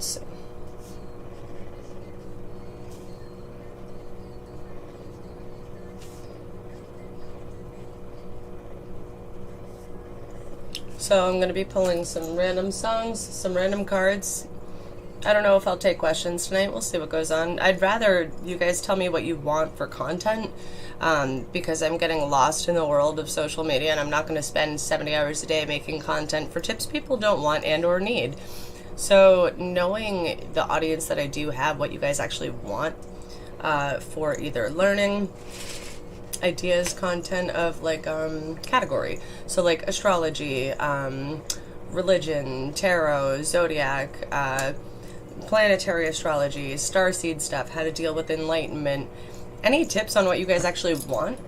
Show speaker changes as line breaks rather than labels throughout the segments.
Let's see. So I'm going to be pulling some random songs, some random cards. I don't know if I'll take questions tonight. We'll see what goes on. I'd rather you guys tell me what you want for content, because I'm getting lost in the world of social media, and I'm not going to spend 70 hours a day making content for tips people don't want and or need. So knowing the audience that I do have, what you guys actually want for either learning, ideas, content of like category. So like astrology, religion, tarot, zodiac, planetary astrology, starseed stuff, how to deal with enlightenment. Any tips on what you guys actually want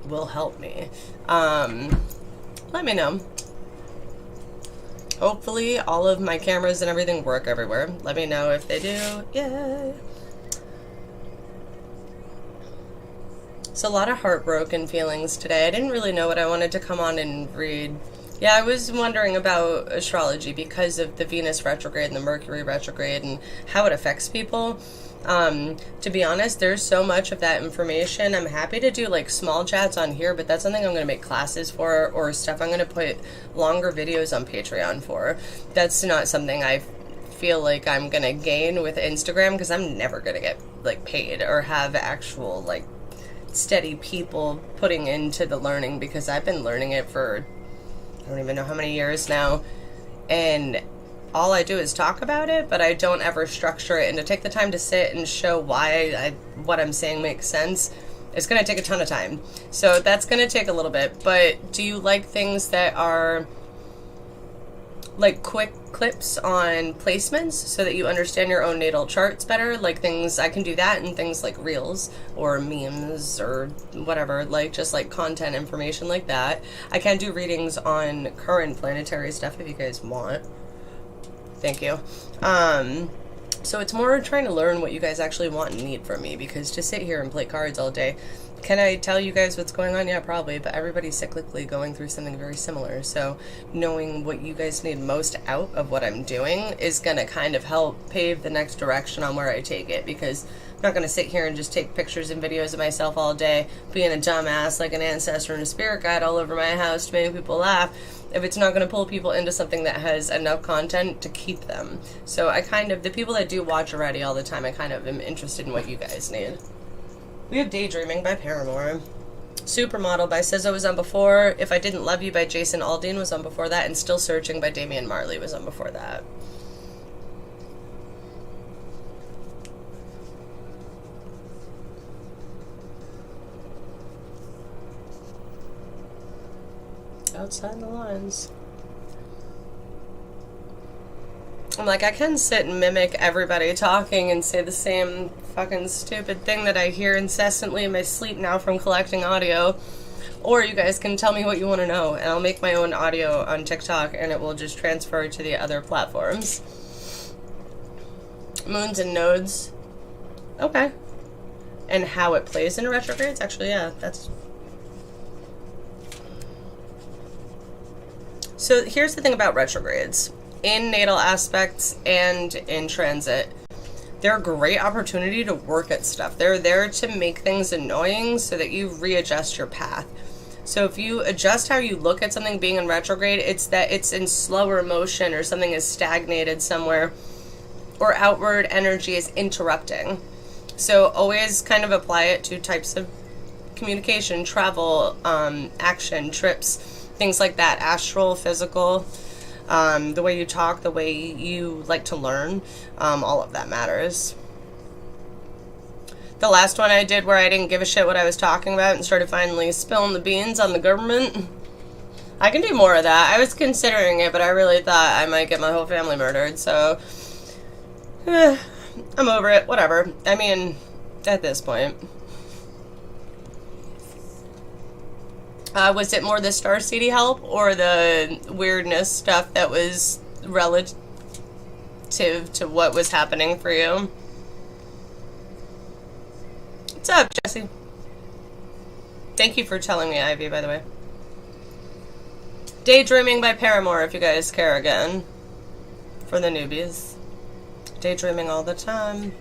will help me. Let me know. Hopefully all of my cameras and everything work everywhere. Let me know if they do. Yay! So a lot of heartbroken feelings today. I didn't really know what I wanted to come on and read. Yeah, I was wondering about astrology because of the Venus retrograde and the Mercury retrograde and how it affects people. To be honest, there's so much of that information. I'm happy to do like small chats on here, but that's something I'm going to make classes for, or stuff I'm going to put longer videos on Patreon for. That's not something I feel like I'm going to gain with Instagram, because I'm never going to get like paid or have actual like steady people putting into the learning, because I've been learning it for I don't even know how many years now, and all I do is talk about it, but I don't ever structure it. And to take the time to sit and show why what I'm saying makes sense, it's going to take a ton of time. So that's going to take a little bit. But do you like things that are like quick clips on placements so that you understand your own natal charts better? Like things, I can do that, and things like reels or memes or whatever, like just like content information like that. I can do readings on current planetary stuff if you guys want. Thank you. So it's more trying to learn what you guys actually want and need from me, because to sit here and play cards all day, can I tell you guys what's going on? Yeah, probably, but everybody's cyclically going through something very similar. So knowing what you guys need most out of what I'm doing is going to kind of help pave the next direction on where I take it, because I'm not going to sit here and just take pictures and videos of myself all day, being a dumbass like an ancestor and a spirit guide all over my house to make people laugh, if it's not going to pull people into something that has enough content to keep them. So I kind of, the people that do watch already all the time, I kind of am interested in what you guys need. We have Daydreaming by Paramore. Supermodel by SZA was on before. If I Didn't Love You by Jason Aldean was on before that. And Still Searching by Damian Marley was on before that. Outside the lines. I'm like, I can sit and mimic everybody talking and say the same fucking stupid thing that I hear incessantly in my sleep now from collecting audio. Or you guys can tell me what you want to know, and I'll make my own audio on TikTok, and it will just transfer to the other platforms. Moons and nodes. Okay. And how it plays in retrogrades? Actually, yeah, that's... So here's the thing about retrogrades. In natal aspects and in transit, they're a great opportunity to work at stuff. They're there to make things annoying so that you readjust your path. So if you adjust how you look at something being in retrograde, it's that it's in slower motion, or something is stagnated somewhere, or outward energy is interrupting. So always kind of apply it to types of communication, travel, action, trips, things like that, astral, physical. The way you talk, the way you like to learn, all of that matters. The last one I did where I didn't give a shit what I was talking about and started finally spilling the beans on the government. I can do more of that. I was considering it, but I really thought I might get my whole family murdered, so I'm over it. Whatever. I mean, at this point. Was it more the Starseedy help or the weirdness stuff that was relative to what was happening for you? What's up, Jesse? Thank you for telling me, Ivy, by the way. Daydreaming by Paramore, if you guys care again. For the newbies. Daydreaming all the time.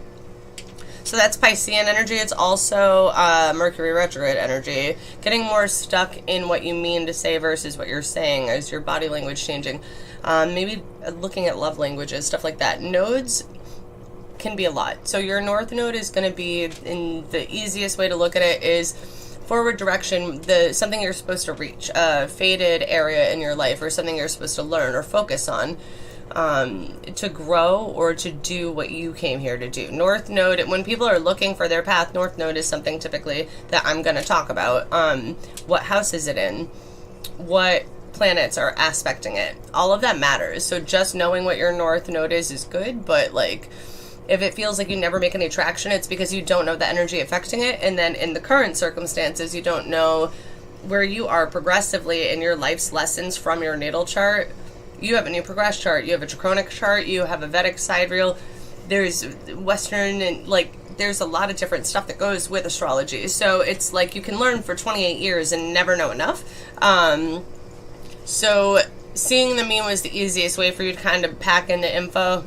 So that's Piscean energy. It's also Mercury retrograde energy. Getting more stuck in what you mean to say versus what you're saying. Is your body language changing? Maybe looking at love languages, stuff like that. Nodes can be a lot. So your north node is going to be, in the easiest way to look at it is forward direction, something you're supposed to reach, a faded area in your life, or something you're supposed to learn or focus on. To grow or to do what you came here to do. North node, when people are looking for their path, north node is something typically that I'm going to talk about. What house is it in? What planets are aspecting it? All of that matters. So just knowing what your north node is good, but like if it feels like you never make any traction, it's because you don't know the energy affecting it. And then in the current circumstances, you don't know where you are progressively in your life's lessons from your natal chart. You have a new progress chart, you have a draconic chart, you have a Vedic sidereal, there's Western, and like there's a lot of different stuff that goes with astrology. So it's like you can learn for 28 years and never know enough. So seeing the meme was the easiest way for you to kind of pack in the info,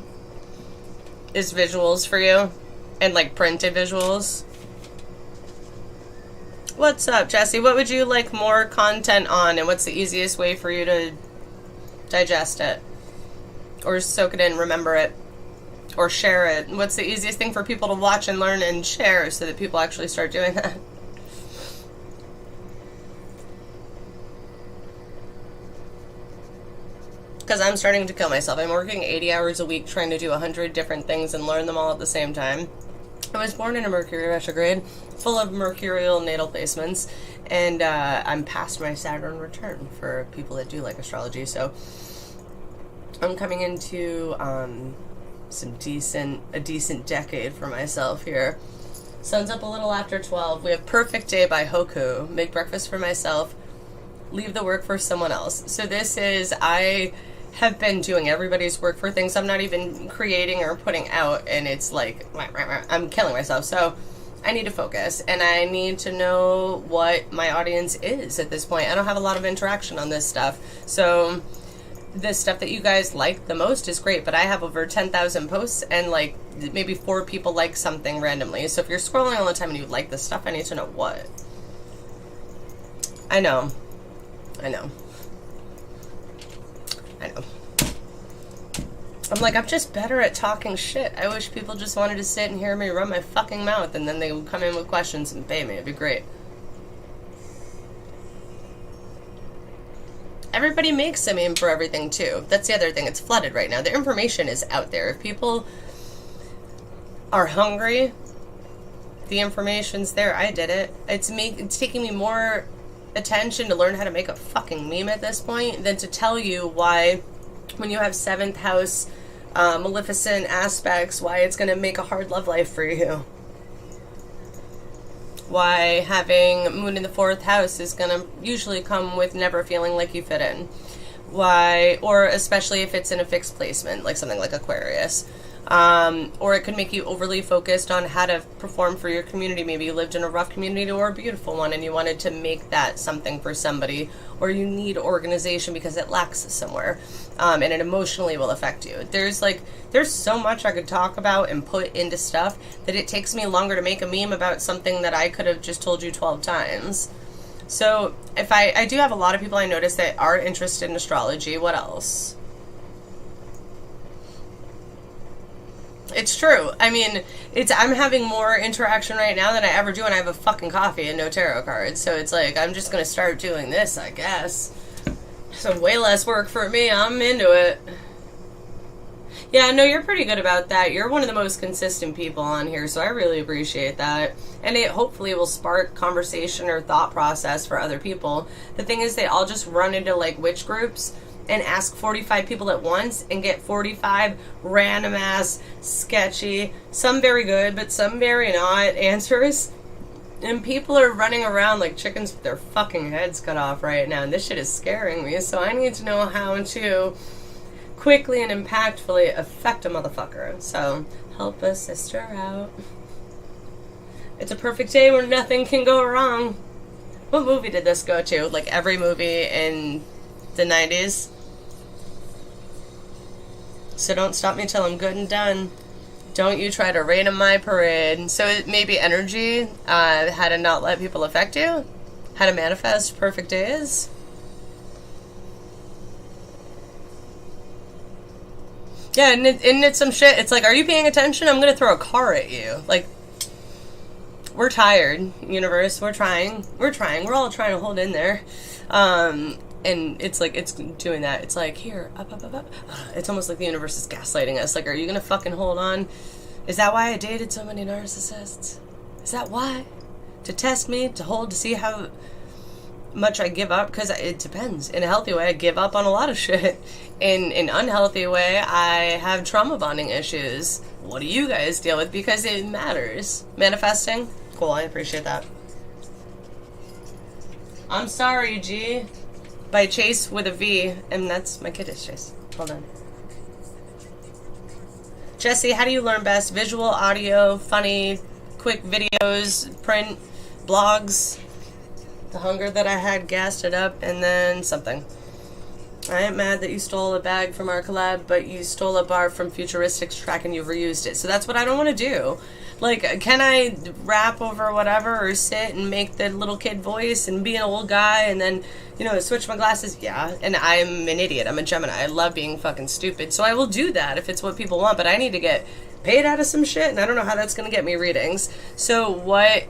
is visuals for you, and like printed visuals. What's up, Jesse? What would you like more content on, and what's the easiest way for you to digest it, or soak it in, remember it, or share it? What's the easiest thing for people to watch and learn and share so that people actually start doing that? Because I'm starting to kill myself. I'm working 80 hours a week trying to do 100 different things and learn them all at the same time. I was born in a Mercury retrograde, full of mercurial natal placements, and I'm past my Saturn return for people that do like astrology. So I'm coming into a decent decade for myself here. Sun's up a little after 12. We have Perfect Day by Hoku. Make breakfast for myself. Leave the work for someone else. So this is, I have been doing everybody's work for things I'm not even creating or putting out, and it's like I'm killing myself. So I need to focus, and I need to know what my audience is at this point. I don't have a lot of interaction on this stuff, so the stuff that you guys like the most is great, but I have over 10,000 posts, and like maybe 4 people like something randomly. So if you're scrolling all the time and you like this stuff, I need to know what. I know. I'm like, I'm just better at talking shit. I wish people just wanted to sit and hear me run my fucking mouth, and then they would come in with questions and pay me. It'd be great. Everybody makes a meme for everything, too. That's the other thing. It's flooded right now. The information is out there. If people are hungry, the information's there. I did it. It's taking me more attention to learn how to make a fucking meme at this point than to tell you why, when you have 7th house Maleficent aspects, why it's going to make a hard love life for you. Why having Moon in the 4th house is going to usually come with never feeling like you fit in. Why, or especially if it's in a fixed placement, like something like Aquarius. Or it could make you overly focused on how to perform for your community. Maybe you lived in a rough community or a beautiful one, and you wanted to make that something for somebody, or you need organization because it lacks somewhere, and it emotionally will affect you. There's so much I could talk about and put into stuff that it takes me longer to make a meme about something that I could have just told you 12 times. So if I do have a lot of people I notice that are interested in astrology. What else? It's true. I mean, I'm having more interaction right now than I ever do when I have a fucking coffee and no tarot cards. So it's like, I'm just going to start doing this, I guess. So way less work for me. I'm into it. Yeah, no, you're pretty good about that. You're one of the most consistent people on here, so I really appreciate that. And it hopefully will spark conversation or thought process for other people. The thing is, they all just run into, like, witch groups and ask 45 people at once and get 45 random-ass, sketchy, some very good, but some very not, answers. And people are running around like chickens with their fucking heads cut off right now, and this shit is scaring me, so I need to know how to quickly and impactfully affect a motherfucker. So, help a sister out. It's a perfect day where nothing can go wrong. What movie did this go to? Like every movie in the 90s? So don't stop me till I'm good and done. Don't you try to rain on my parade. So maybe energy, how to not let people affect you, how to manifest perfect days. Yeah, and it's some shit. It's like, are you paying attention? I'm gonna throw a car at you. Like, we're tired, universe. We're trying. We're all trying to hold in there. And it's like, it's doing that. It's like, here, up, up, up, up. It's almost like the universe is gaslighting us. Like, are you gonna fucking hold on? Is that why I dated so many narcissists? Is that why? To test me, to hold, to see how much I give up? Because it depends. In a healthy way, I give up on a lot of shit. In an unhealthy way, I have trauma bonding issues. What do you guys deal with? Because it matters. Manifesting? Cool, I appreciate that. I'm sorry, G. By Chase with a V. And that's my kid is Chase. Hold on. Jesse, how do you learn best? Visual, audio, funny, quick videos, print, blogs. The hunger that I had gassed it up, and then something. I ain't mad that you stole a bag from our collab, but you stole a bar from Futuristics Track and you reused it. So that's what I don't want to do. Like, can I rap over whatever or sit and make the little kid voice and be an old guy and then, you know, switch my glasses? Yeah, and I'm an idiot. I'm a Gemini. I love being fucking stupid. So I will do that if it's what people want, but I need to get paid out of some shit, and I don't know how that's going to get me readings. So what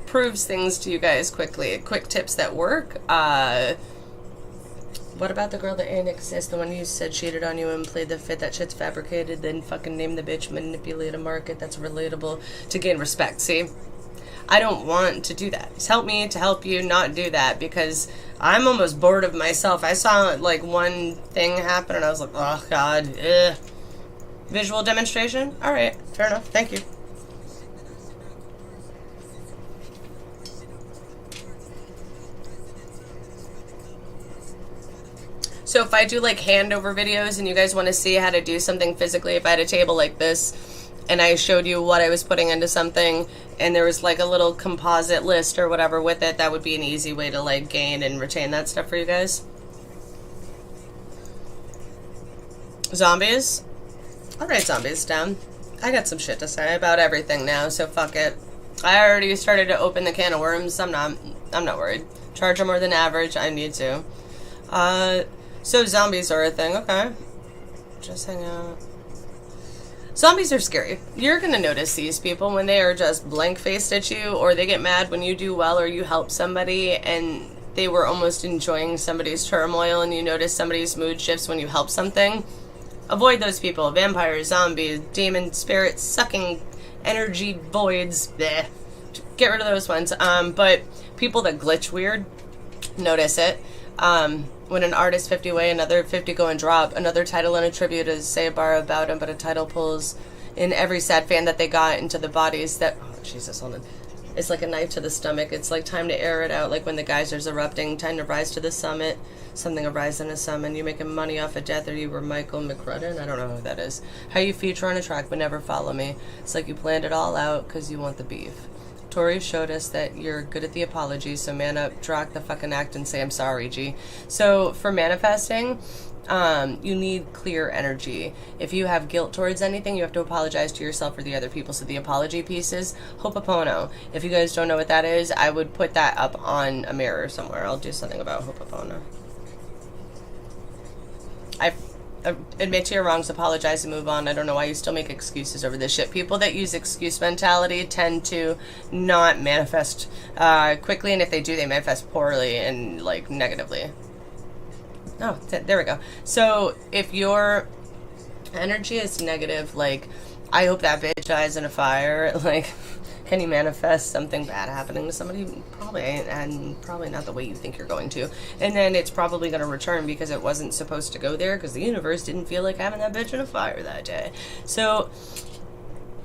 proves things to you guys quickly? Quick tips that work. What about the girl that ain't exist? The one you said cheated on you and played the fit? That shit's fabricated. Then fucking name the bitch, manipulate a market. That's relatable to gain respect. See? I don't want to do that. Just help me to help you not do that, because I'm almost bored of myself. I saw like one thing happen and I was like, oh God. Ugh. Visual demonstration? Alright, fair enough. Thank you. So if I do like handover videos and you guys want to see how to do something physically, if I had a table like this and I showed you what I was putting into something and there was like a little composite list or whatever with it, that would be an easy way to like gain and retain that stuff for you guys. Zombies? I'll write zombies down. I got some shit to say about everything now, so fuck it. I already started to open the can of worms. I'm not worried. Charge more than average. I need to. So zombies are a thing, okay. Just hang out. Zombies are scary. You're gonna notice these people when they are just blank-faced at you, or they get mad when you do well or you help somebody and they were almost enjoying somebody's turmoil, and you notice somebody's mood shifts when you help something. Avoid those people. Vampires, zombies, demon spirits, sucking energy voids. Bleh. Get rid of those ones. But people that glitch weird, notice it. When an artist 50 away, another 50 go and drop. Another title and a tribute is say a bar about him, but a title pulls in every sad fan that they got into the bodies that... Oh, Jesus, hold on. It's like a knife to the stomach. It's like time to air it out, like when the geysers erupting. Time to rise to the summit. Something arise in a summon. You making money off of death, or you were Michael McCrudden? I don't know who that is. How you feature on a track but never follow me. It's like you planned it all out because you want the beef. Tori showed us that you're good at the apologies, so man up, drop the fucking act and say I'm sorry, G. So for manifesting, you need clear energy. If you have guilt towards anything, you have to apologize to yourself or the other people. So the apology piece is Ho'oponopono. If you guys don't know what that is, I would put that up on a mirror somewhere. I'll do something about Ho'oponopono. I admit to your wrongs, apologize, and move on. I don't know why you still make excuses over this shit. People that use excuse mentality tend to not manifest quickly, and if they do, they manifest poorly and like negatively. Oh, there we go. So if your energy is negative, like, I hope that bitch dies in a fire, like, can you manifest something bad happening to somebody? Probably, and probably not the way you think you're going to. And then it's probably going to return because it wasn't supposed to go there because the universe didn't feel like having that bitch in a fire that day. So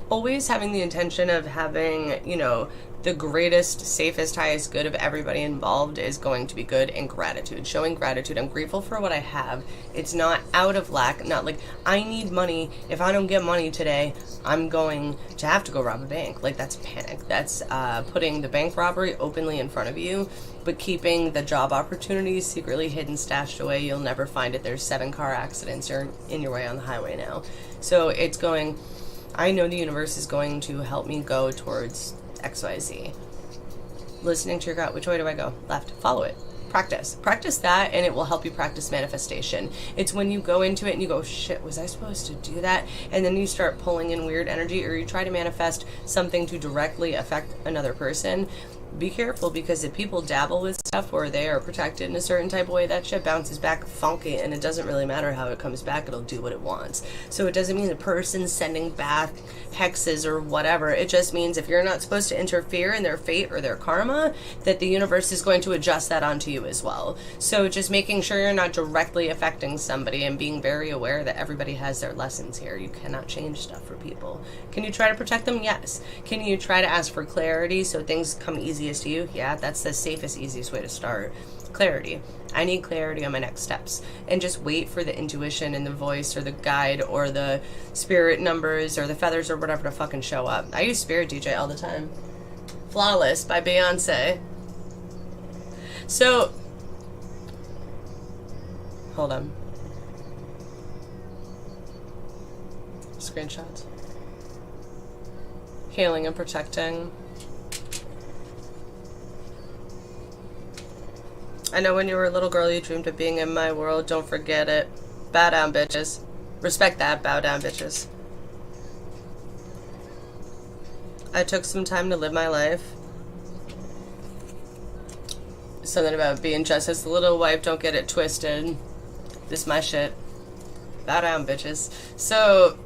always having the intention of having, you know, the greatest, safest, highest good of everybody involved is going to be good, and gratitude. Showing gratitude. I'm grateful for what I have. It's not out of lack. Not like, I need money. If I don't get money today, I'm going to have to go rob a bank. Like, that's panic. That's putting the bank robbery openly in front of you, but keeping the job opportunities secretly hidden, stashed away. You'll never find it. There's 7 car accidents. You're in your way on the highway now. So it's going... I know the universe is going to help me go towards XYZ. Listening to your gut. Which way do I go? Left. Follow it. Practice that, and it will help you practice manifestation. It's when you go into it and you go, shit, was I supposed to do that? And then you start pulling in weird energy, or you try to manifest something to directly affect another person. Be careful, because if people dabble with stuff or they are protected in a certain type of way, that shit bounces back funky, and it doesn't really matter how it comes back. It'll do what it wants. So it doesn't mean the person's sending back hexes or whatever. It just means if you're not supposed to interfere in their fate or their karma, that the universe is going to adjust that onto you as well. So just making sure you're not directly affecting somebody, and being very aware that everybody has their lessons here. You cannot change stuff for people. Can you try to protect them? Yes. Can you try to ask for clarity so things come easiest to you? Yeah, that's the safest, easiest way to start. Clarity. I need clarity on my next steps. And just wait for the intuition and the voice or the guide or the spirit numbers or the feathers or whatever to fucking show up. I use Spirit DJ all the time. Flawless by Beyonce. So, hold on. Screenshots. Healing and protecting. I know when you were a little girl you dreamed of being in my world. Don't forget it. Bow down, bitches. Respect that. Bow down, bitches. I took some time to live my life. Something about being just as a little wife. Don't get it twisted. This is my shit. Bow down, bitches. So,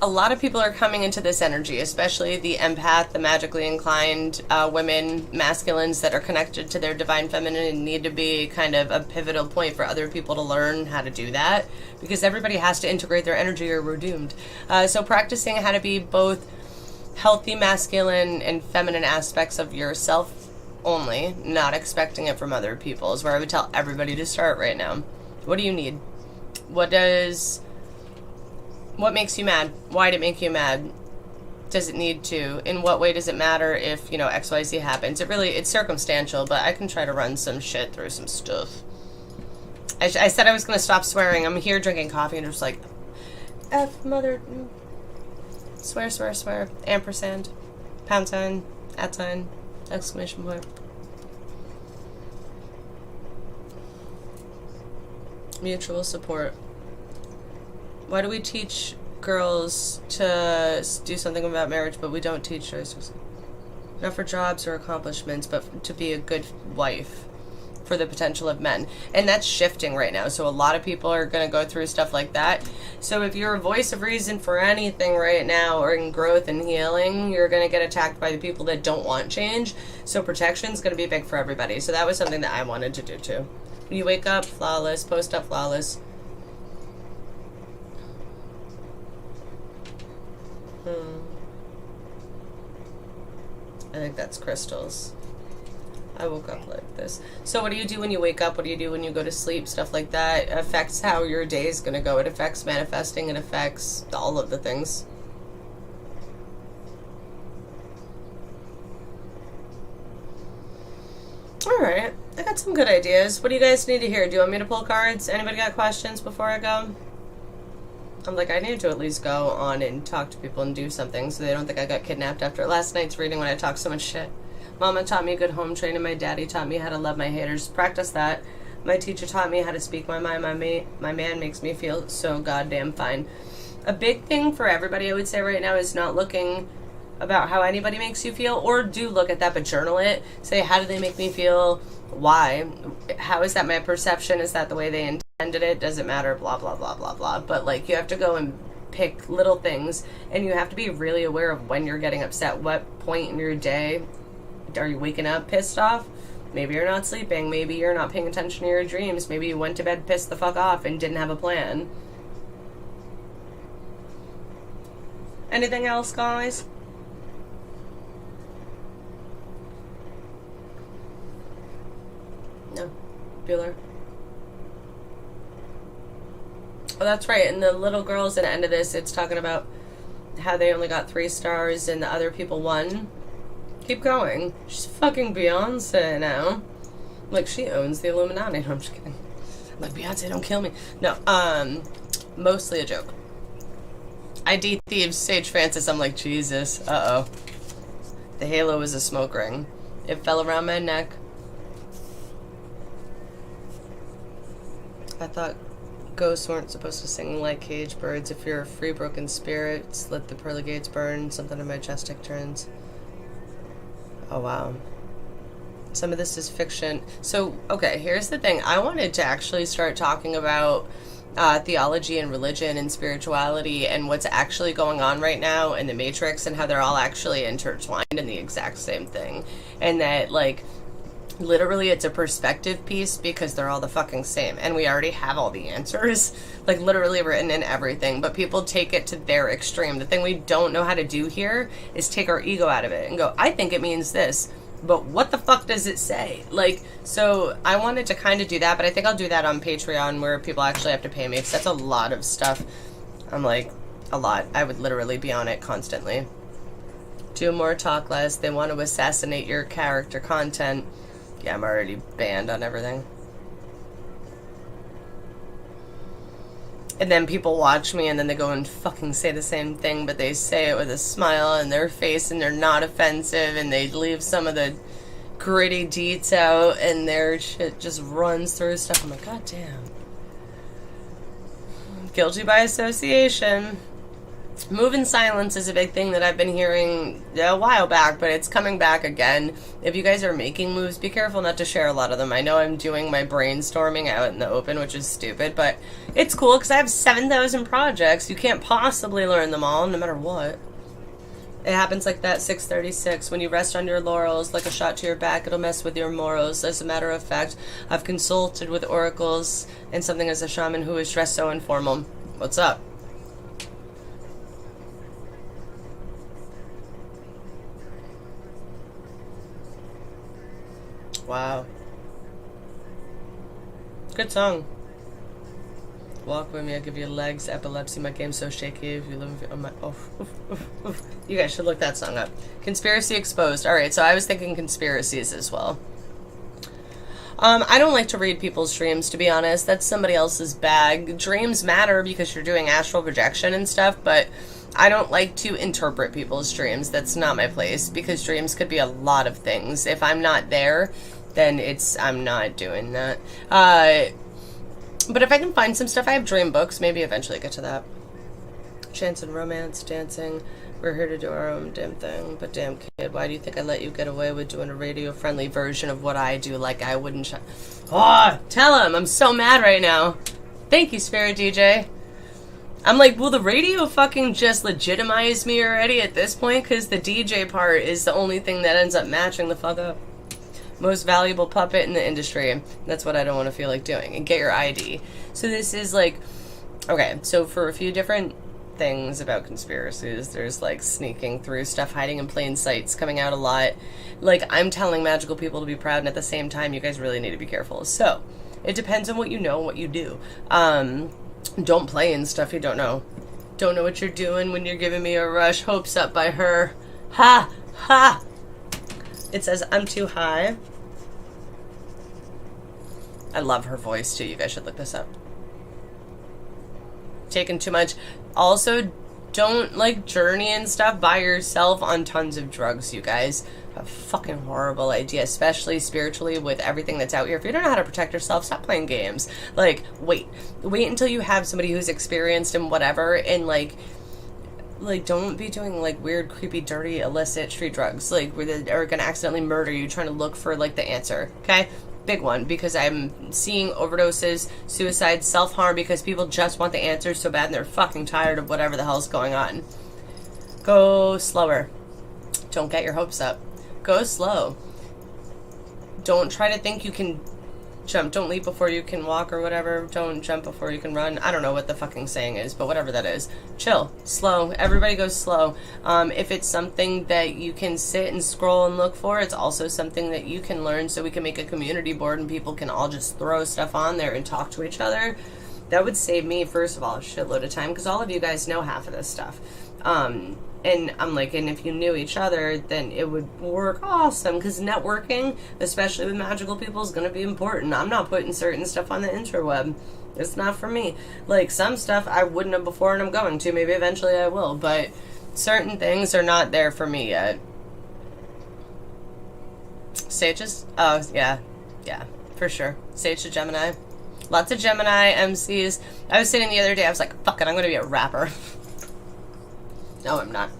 a lot of people are coming into this energy, especially the empath, the magically inclined women, masculines that are connected to their divine feminine and need to be kind of a pivotal point for other people to learn how to do that, because everybody has to integrate their energy or we're doomed. So practicing how to be both healthy masculine and feminine aspects of yourself only, not expecting it from other people, is where I would tell everybody to start right now. What do you need? What makes you mad? Why did it make you mad? Does it need to? In what way does it matter if, XYZ happens? It's circumstantial, but I can try to run some shit through some stuff. I said I was going to stop swearing. I'm here drinking coffee and just like, F mother, swear, swear, swear, ampersand, pound sign, at sign, exclamation point. Mutual support. Why do we teach girls to do something about marriage, but we don't teach us, not for jobs or accomplishments, but to be a good wife for the potential of men? And that's shifting right now. So a lot of people are going to go through stuff like that. So if you're a voice of reason for anything right now, or in growth and healing, you're going to get attacked by the people that don't want change. So protection is going to be big for everybody. So that was something that I wanted to do too. You wake up flawless, post up flawless. I think that's crystals. I woke up like this. So what do you do when you wake up? What do you do when you go to sleep? Stuff like that affects how your day is going to go. It affects manifesting. It affects all of the things. Alright. I got some good ideas. What do you guys need to hear? Do you want me to pull cards? Anybody got questions before I go? I'm like, I need to at least go on and talk to people and do something so they don't think I got kidnapped after last night's reading when I talked so much shit. Mama taught me good home training. My daddy taught me how to love my haters. Practice that. My teacher taught me how to speak my mind. My man makes me feel so goddamn fine. A big thing for everybody, I would say right now, is not looking about how anybody makes you feel, or do look at that, but journal it. Say, how do they make me feel? Why? How is that my perception? Is that the way they intended it? Does it matter? Blah, blah, blah, blah, blah. But, like, you have to go and pick little things, and you have to be really aware of when you're getting upset. What point in your day are you waking up pissed off? Maybe you're not sleeping. Maybe you're not paying attention to your dreams. Maybe you went to bed pissed the fuck off and didn't have a plan. Anything else, guys? No. Bueller. Oh, that's right. And the little girls at the end of this, it's talking about how they only got 3 stars and the other people won. Keep going. She's fucking Beyonce now. Like, she owns the Illuminati. No, I'm just kidding. I'm like, Beyonce, don't kill me. No, mostly a joke. ID thieves, Sage Francis. I'm like, Jesus. Uh-oh. The halo is a smoke ring. It fell around my neck. I thought ghosts weren't supposed to sing like cage birds. If you're a free broken spirit, let the pearly gates burn. Something in majestic turns. Oh, wow. Some of this is fiction. So, okay, here's the thing. I wanted to actually start talking about theology and religion and spirituality and what's actually going on right now in the Matrix and how they're all actually intertwined in the exact same thing. And that, like, literally it's a perspective piece because they're all the fucking same. And we already have all the answers, like, literally written in everything. But people take it to their extreme. The thing we don't know how to do here is take our ego out of it and go, I think it means this. But what the fuck does it say? Like, so I wanted to kind of do that, but I think I'll do that on Patreon where people actually have to pay me, because that's a lot of stuff. I'm like, a lot. I would literally be on it constantly. Do more, talk less. They want to assassinate your character content. Yeah, I'm already banned on everything. And then people watch me and then they go and fucking say the same thing, but they say it with a smile on their face and they're not offensive, and they leave some of the gritty deets out and their shit just runs through stuff. I'm like, God damn. Guilty by association. Move in silence is a big thing that I've been hearing a while back, but it's coming back again. If you guys are making moves, be careful not to share a lot of them. I know I'm doing my brainstorming out in the open, which is stupid, but it's cool because I have 7,000 projects. You can't possibly learn them all, no matter what. It happens like that, 636. When you rest on your laurels, like a shot to your back, it'll mess with your morals. As a matter of fact, I've consulted with oracles and something as a shaman who is dressed so informal. What's up? Wow. Good song. Walk with me, I'll give you legs. Epilepsy, my game's so shaky. If you live on my... Oh, you guys should look that song up. Conspiracy exposed. Alright, so I was thinking conspiracies as well. I don't like to read people's dreams, to be honest. That's somebody else's bag. Dreams matter because you're doing astral projection and stuff, but I don't like to interpret people's dreams. That's not my place, because dreams could be a lot of things. If I'm not there, then I'm not doing that. But if I can find some stuff, I have dream books. Maybe eventually get to that. Chance and romance, dancing. We're here to do our own damn thing. But damn kid, why do you think I let you get away with doing a radio-friendly version of what I do? Like I wouldn't... Oh, tell him! I'm so mad right now. Thank you, Spirit DJ. I'm like, will the radio fucking just legitimize me already at this point? Because the DJ part is the only thing that ends up matching the fuck up. Most valuable puppet in the industry. That's what I don't want to feel like doing. And get your ID. So this is like... Okay, so for a few different things about conspiracies, there's like sneaking through stuff, hiding in plain sights, coming out a lot. Like, I'm telling magical people to be proud, and at the same time, you guys really need to be careful. So, it depends on what you know and what you do. Don't play in stuff you don't know. Don't know what you're doing when you're giving me a rush. Hopes up by her. Ha! Ha! It says, I'm too high. I love her voice, too. You guys should look this up. Taking too much. Also, don't, like, journey and stuff by yourself on tons of drugs, you guys. A fucking horrible idea, especially spiritually with everything that's out here. If you don't know how to protect yourself, stop playing games. Like, wait until you have somebody who's experienced and whatever, and like don't be doing like weird, creepy, dirty, illicit street drugs, like where they are gonna accidentally murder you trying to look for like the answer. Okay, big one, because I'm seeing overdoses, suicides, self-harm because people just want the answers so bad and they're fucking tired of whatever the hell's going on. Go slower. Don't get your hopes up. Go slow. Don't try to think you can jump. Don't leap before you can walk or whatever. Don't jump before you can run. I don't know what the fucking saying is, but whatever that is. Chill. Slow. Everybody goes slow. If it's something that you can sit and scroll and look for, it's also something that you can learn, so we can make a community board and people can all just throw stuff on there and talk to each other. That would save me, first of all, a shitload of time, because all of you guys know half of this stuff. And I'm like, and if you knew each other, then it would work awesome, because networking, especially with magical people, is going to be important. I'm not putting certain stuff on the interweb. It's not for me. Like, some stuff I wouldn't have before and I'm going to. Maybe eventually I will, but certain things are not there for me yet. Stages? Oh, yeah. Yeah, for sure. Stage to Gemini. Lots of Gemini MCs. I was sitting the other day, I was like, fuck it, I'm going to be a rapper. No, I'm not.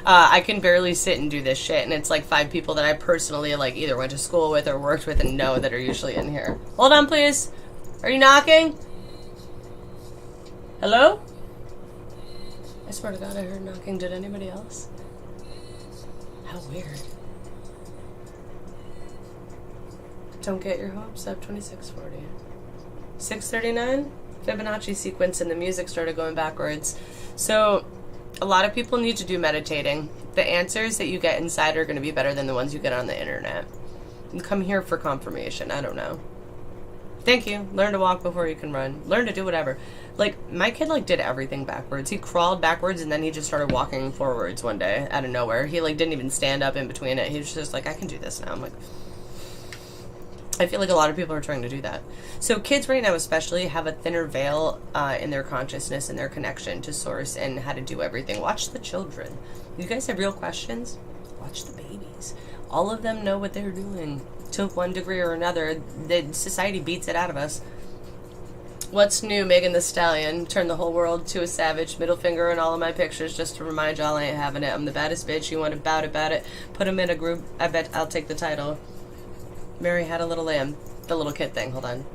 I can barely sit and do this shit, and it's like 5 people that I personally like either went to school with or worked with and know that are usually in here. Hold on, please. Are you knocking? Hello? I swear to God, I heard knocking. Did anybody else? How weird. Don't get your hopes up. 2640. 639? Fibonacci sequence, and the music started going backwards. So a lot of people need to do meditating. The answers that you get inside are going to be better than the ones you get on the internet. And come here for confirmation. I don't know. Thank you. Learn to walk before you can run. Learn to do whatever. Like, my kid, like, did everything backwards. He crawled backwards, and then he just started walking forwards one day out of nowhere. He, like, didn't even stand up in between it. He was just like, I can do this now. I'm like, I feel like a lot of people are trying to do that. So kids right now especially have a thinner veil in their consciousness and their connection to source and how to do everything. Watch the children. You guys have real questions? Watch the babies. All of them know what they're doing to one degree or another. The society beats it out of us. What's new, Megan Thee Stallion? Turn the whole world to a savage. Middle finger in all of my pictures just to remind y'all I ain't having it. I'm the baddest bitch. You want to bout about it? Put them in a group. I bet I'll take the title. Mary had a little lamb. The little kid thing. Hold on.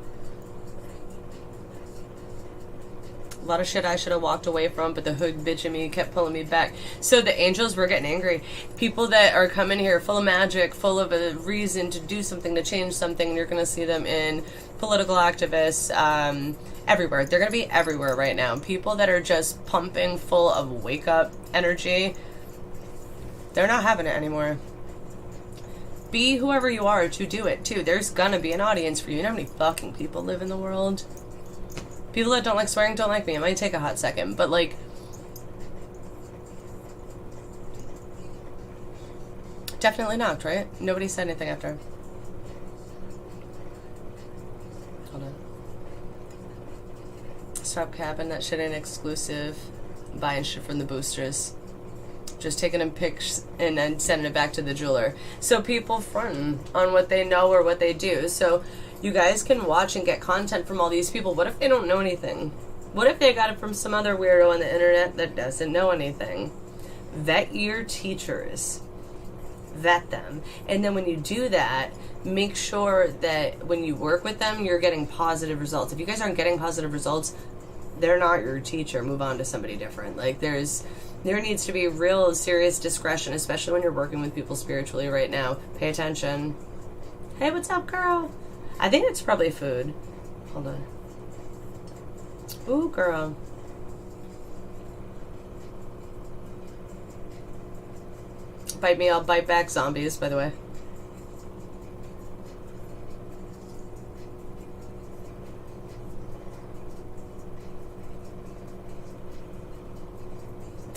A lot of shit I should have walked away from, but the hood bitch in me kept pulling me back. So the angels were getting angry. People that are coming here full of magic, full of a reason to do something, to change something, and you're going to see them in political activists, everywhere. They're going to be everywhere right now. People that are just pumping full of wake-up energy, they're not having it anymore. Be whoever you are to do it, too. There's gonna be an audience for you. You know how many fucking people live in the world? People that don't like swearing don't like me. It might take a hot second, but, like, definitely knocked, right? Nobody said anything after. Hold on. Stop capping. That shit ain't exclusive. Buying shit from the boosters. Just taking them pics and then sending it back to the jeweler. So people fronting on what they know or what they do. So you guys can watch and get content from all these people. What if they don't know anything? What if they got it from some other weirdo on the internet that doesn't know anything? Vet your teachers. Vet them. And then when you do that, make sure that when you work with them, you're getting positive results. If you guys aren't getting positive results, they're not your teacher. Move on to somebody different. Like, there needs to be real serious discretion, especially when you're working with people spiritually right now. Pay attention. Hey, what's up, girl? I think it's probably food. Hold on. Ooh, girl. Bite me, I'll bite back. Zombies, by the way.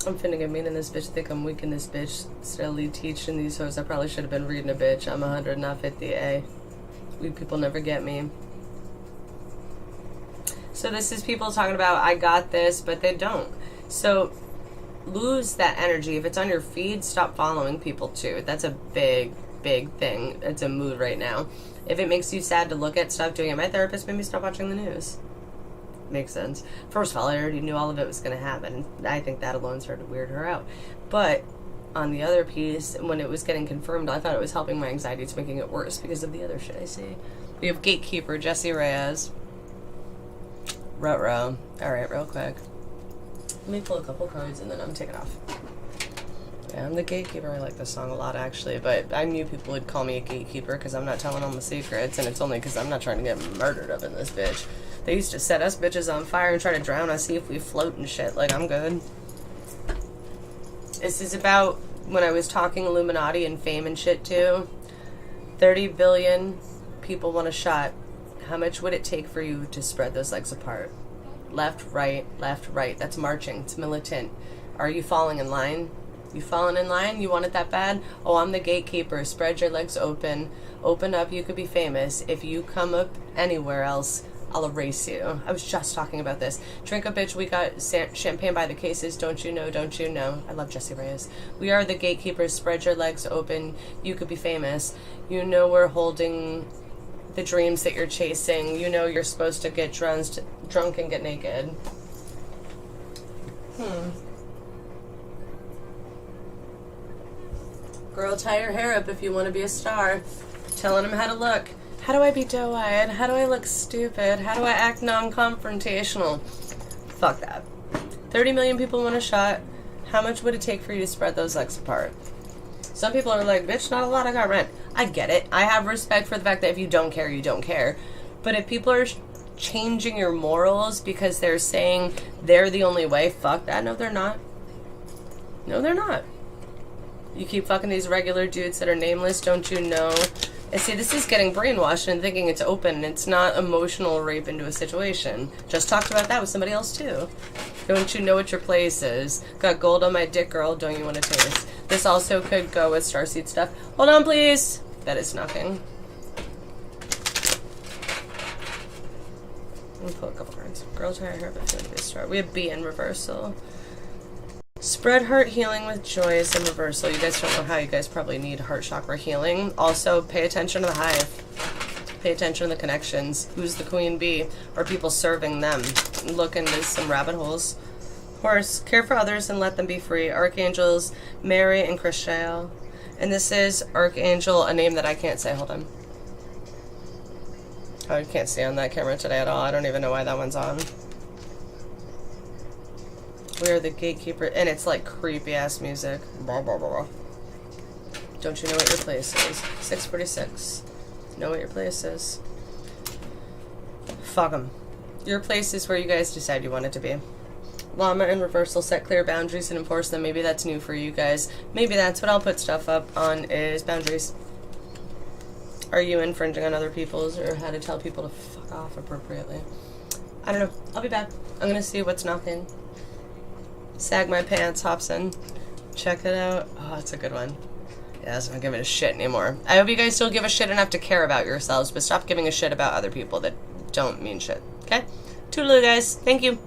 I'm finna get mean in this bitch. Think I'm weak in this bitch. Steadily teaching these hoes. I probably should have been reading a bitch. I'm 100, not 50A. Weak people never get me. So this is people talking about, I got this, but they don't. So lose that energy. If it's on your feed, stop following people too. That's a big, big thing. It's a mood right now. If it makes you sad to look at stuff, doing it. My therapist made me stop watching the news. Makes sense. First of all, I already knew all of it was going to happen. I think that alone started to weird her out. But on the other piece, when it was getting confirmed, I thought it was helping my anxiety. It's making it worse because of the other shit I see. We have Gatekeeper, Jesse Reyes. Ruh-roh. Alright, real quick. Let me pull a couple cards and then I'm taking off. Yeah, I'm the gatekeeper. I like this song a lot, actually. But I knew people would call me a gatekeeper because I'm not telling all my secrets. And it's only because I'm not trying to get murdered up in this bitch. They used to set us bitches on fire and try to drown us, see if we float and shit. Like, I'm good. This is about when I was talking Illuminati and fame and shit, too. 30 billion people want a shot. How much would it take for you to spread those legs apart? Left, right, left, right. That's marching. It's militant. Are you falling in line? You falling in line? You want it that bad? Oh, I'm the gatekeeper. Spread your legs open. Open up. You could be famous. If you come up anywhere else, I'll erase you. I was just talking about this. Drink a bitch, we got champagne by the cases. Don't you know, don't you know? I love Jesse Reyes. We are the gatekeepers. Spread your legs open. You could be famous. You know we're holding the dreams that you're chasing. You know you're supposed to get drunk and get naked. Girl, tie your hair up if you want to be a star. Telling him how to look. How do I be doe-eyed? How do I look stupid? How do I act non-confrontational? Fuck that. 30 million people want a shot. How much would it take for you to spread those legs apart? Some people are like, bitch, not a lot, I got rent. I get it. I have respect for the fact that if you don't care, you don't care. But if people are changing your morals because they're saying they're the only way, fuck that. No, they're not. No, they're not. You keep fucking these regular dudes that are nameless, don't you know? And see, this is getting brainwashed and thinking it's open. It's not emotional rape into a situation. Just talked about that with somebody else, too. Don't you know what your place is? Got gold on my dick, girl. Don't you want to taste? This also could go with starseed stuff. Hold on, please. That is knocking. Let me pull a couple cards. Girl, try her hair, but it's going to be a star. We have B in reversal. Spread heart healing with joy is in reversal. You guys don't know how. You guys probably need heart chakra healing. Also, pay attention to the hive. Pay attention to the connections. Who's the queen bee? Are people serving them? Look into some rabbit holes. Horse, care for others and let them be free. Archangels, Mary and Christael. And this is Archangel, a name that I can't say. Hold on. Oh, you can't see on that camera today at all. I don't even know why that one's on. We are the gatekeeper, and it's like creepy ass music. Blah, blah, blah. Don't you know what your place is? 646. Know what your place is. Fuck 'em. Your place is where you guys decide you want it to be. Llama in reversal, set clear boundaries and enforce them. Maybe that's new for you guys. Maybe that's what I'll put stuff up on is boundaries. Are you infringing on other people's, or how to tell people to fuck off appropriately? I don't know. I'll be back. I'm gonna see what's knocking. Sag my pants, Hobson. Check it out. Oh, that's a good one. Yeah, that's not giving a shit anymore. I hope you guys still give a shit enough to care about yourselves, but stop giving a shit about other people that don't mean shit. Okay? Toodaloo, guys. Thank you.